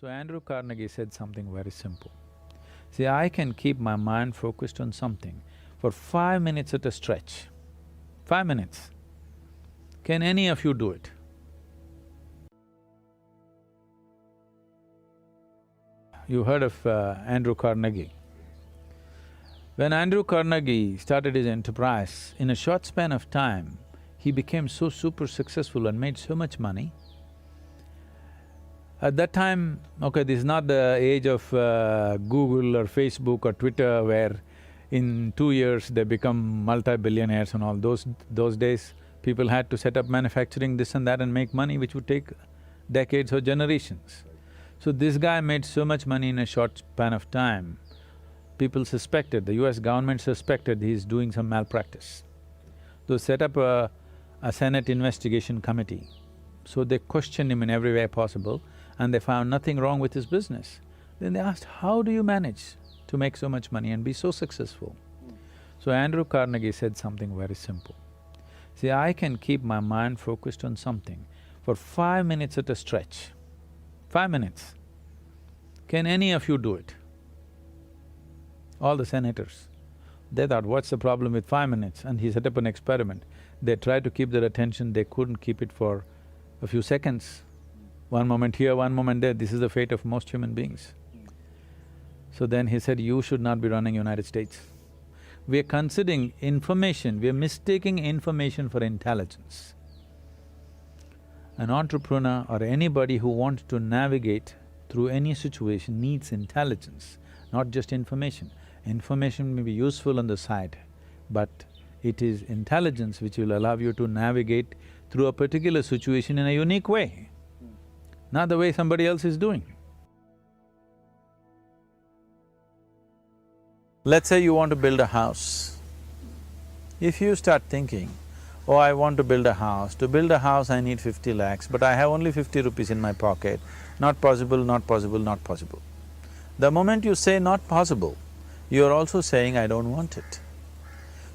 So Andrew Carnegie said something very simple. See, I can keep my mind focused on something for 5 minutes at a stretch. 5 minutes. Can any of you do it? You heard of Andrew Carnegie. When Andrew Carnegie started his enterprise, in a short span of time, he became so super successful and made so much money. At that time, okay, this is not the age of Google or Facebook or Twitter where in 2 years they become multi-billionaires and all. Those days, people had to set up manufacturing this and that and make money which would take decades or generations. So this guy made so much money in a short span of time, people suspected, the US government suspected he's doing some malpractice. They set up a Senate investigation committee. So they questioned him in every way possible and they found nothing wrong with his business. Then they asked, how do you manage to make so much money and be so successful? So Andrew Carnegie said something very simple. See, I can keep my mind focused on something for 5 minutes at a stretch. 5 minutes. Can any of you do it? All the senators. They thought, what's the problem with 5 minutes? And he set up an experiment. They tried to keep their attention, they couldn't keep it for a few seconds. One moment here, one moment there, this is the fate of most human beings. So then he said, you should not be running United States. We are considering information, we are mistaking information for intelligence. An entrepreneur or anybody who wants to navigate through any situation needs intelligence, not just information. Information may be useful on the side, but it is intelligence which will allow you to navigate through a particular situation in a unique way, not the way somebody else is doing. Let's say you want to build a house. If you start thinking, oh, I want to build a house, to build a house I need 50 lakhs, but I have only 50 rupees in my pocket, not possible, not possible, not possible. The moment you say not possible, you're also saying, I don't want it.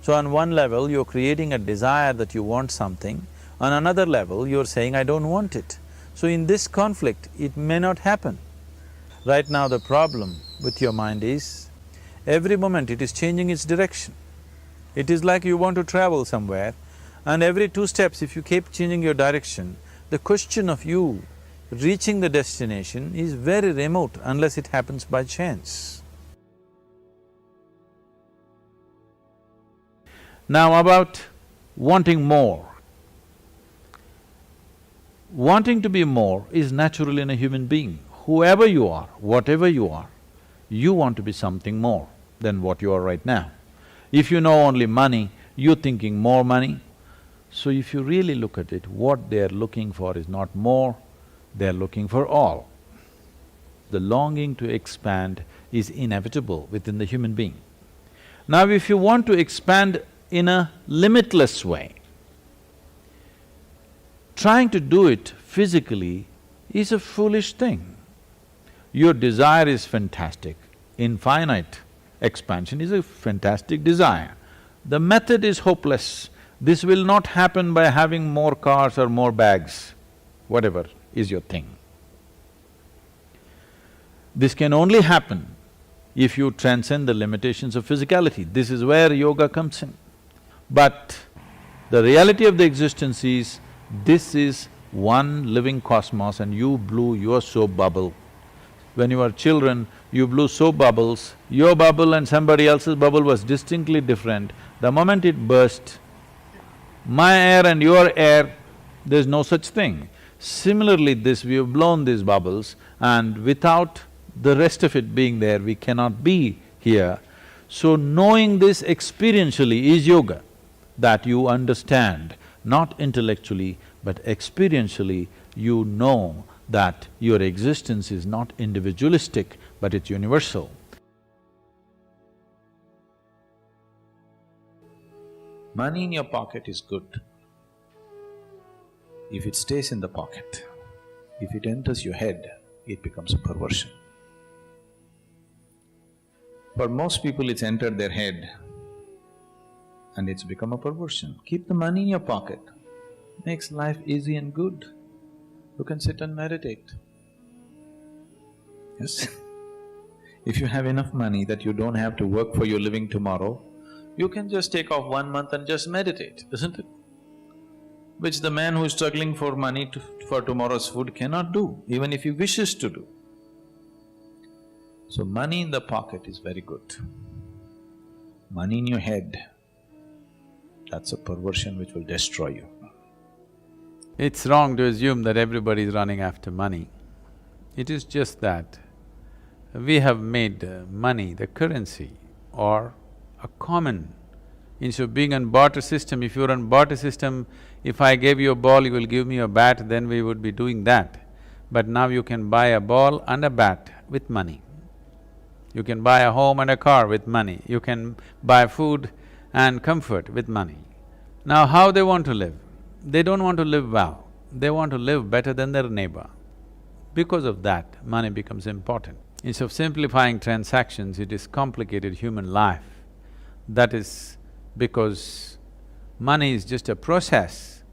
So on one level, you're creating a desire that you want something, on another level, you're saying, I don't want it. So in this conflict, it may not happen. Right now the problem with your mind is, every moment it is changing its direction. It is like you want to travel somewhere, and every 2 steps if you keep changing your direction, the question of you reaching the destination is very remote unless it happens by chance. Now about wanting more. Wanting to be more is natural in a human being. Whoever you are, whatever you are, you want to be something more than what you are right now. If you know only money, you're thinking more money. So if you really look at it, what they're looking for is not more, they're looking for all. The longing to expand is inevitable within the human being. Now if you want to expand in a limitless way, trying to do it physically is a foolish thing. Your desire is fantastic, infinite expansion is a fantastic desire. The method is hopeless. This will not happen by having more cars or more bags, whatever is your thing. This can only happen if you transcend the limitations of physicality. This is where yoga comes in. But the reality of the existence is, this is one living cosmos and you blew your soap bubble. When you were children, you blew soap bubbles, your bubble and somebody else's bubble was distinctly different. The moment it burst, my air and your air, there's no such thing. Similarly, we have blown these bubbles and without the rest of it being there, we cannot be here. So knowing this experientially is yoga, that you understand, not intellectually, but experientially, you know that your existence is not individualistic, but it's universal. Money in your pocket is good if it stays in the pocket. If it enters your head, it becomes a perversion. For most people, it's entered their head and it's become a perversion. Keep the money in your pocket, makes life easy and good. You can sit and meditate. yes? If you have enough money that you don't have to work for your living tomorrow, you can just take off 1 month and just meditate, isn't it? Which the man who is struggling for money for tomorrow's food cannot do, even if he wishes to do. So money in the pocket is very good. Money in your head, that's a perversion which will destroy you. It's wrong to assume that everybody is running after money. It is just that we have made money the currency or a common. Instead of being on barter system, if you're on barter system, if I gave you a ball, you will give me a bat, then we would be doing that. But now you can buy a ball and a bat with money. You can buy a home and a car with money. You can buy food and comfort with money. Now how they want to live? They don't want to live well, they want to live better than their neighbor. Because of that, money becomes important. Instead of simplifying transactions, it is complicated human life. That is because money is just a process,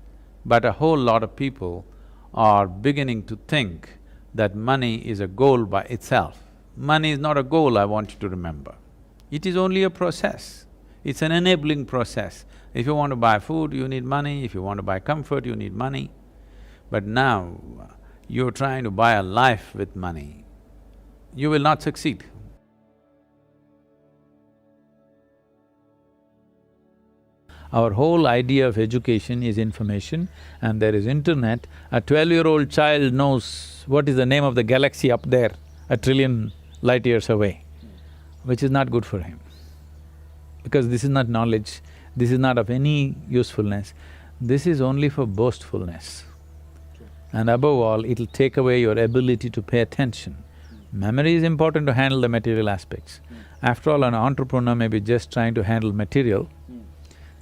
but a whole lot of people are beginning to think that money is a goal by itself. Money is not a goal, I want you to remember. It is only a process, it's an enabling process. If you want to buy food, you need money, if you want to buy comfort, you need money. But now, you're trying to buy a life with money, you will not succeed. Our whole idea of education is information and there is internet. A 12-year-old child knows what is the name of the galaxy up there, a trillion light years away, which is not good for him. Because this is not knowledge, this is not of any usefulness, this is only for boastfulness. And above all, it'll take away your ability to pay attention. Memory is important to handle the material aspects. After all, an entrepreneur may be just trying to handle material,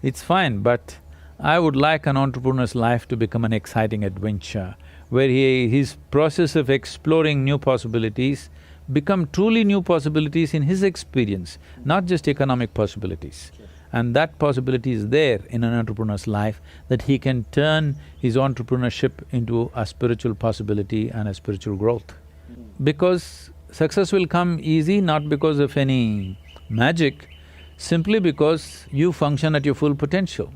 it's fine, but I would like an entrepreneur's life to become an exciting adventure, where his process of exploring new possibilities become truly new possibilities in his experience, not just economic possibilities. And that possibility is there in an entrepreneur's life, that he can turn his entrepreneurship into a spiritual possibility and a spiritual growth. Because success will come easy, not because of any magic, simply because you function at your full potential.